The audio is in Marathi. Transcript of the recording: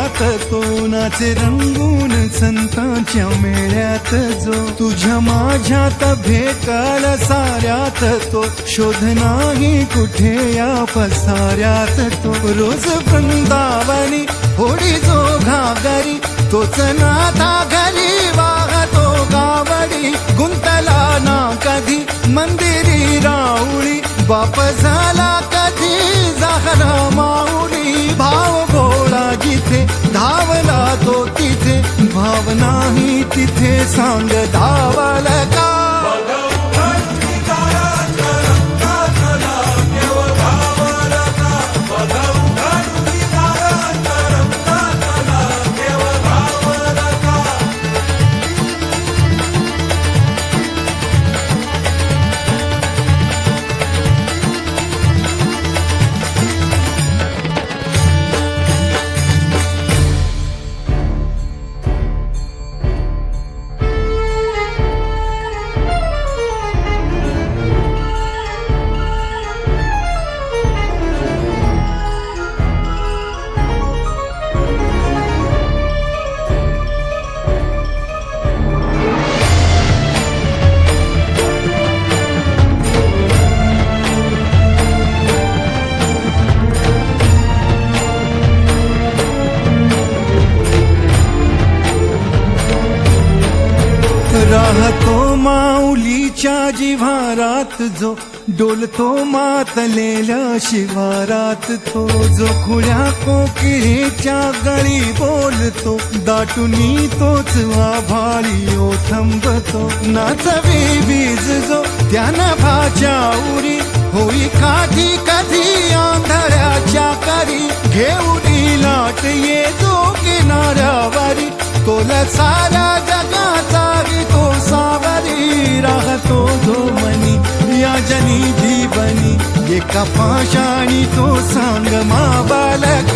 वाऱ्यात तो नाचे रंगून संतांच्या मेळ्यात जो तुझ्या माझ्यात भेटल साऱ्यात तो शोध नाही कुठे या पसाऱ्यात तो रोज वृंदावनी होडी जो घागरी तोच नाथा घरी वाहतो गावडी गुंतला ना कधी मंदिरी राऊळी बाप झाला कधी जाहरा माऊली भाव भोळा जिथे धावला तो तिथे भाव नाही तिथे सांग धावल का राहतो माऊलीच्या जिव्हारात जो डोलतो मातलेल्या शिवारात तो जो खुळ्या कोकिळेच्या गळी बोलतो दाटुनी तोच आभाळी ओथंबतो नाचवी बीज जो त्यानं भाच्या उरी होई काठी कधी आंधळ्याच्या करी घेऊनी लाट ये जो किनाऱ्यावरी तोला सारा जगाचा तो सावरी राहतो जो मनी या जनी जीवनी एका पाशाणी तो सांग मा बालक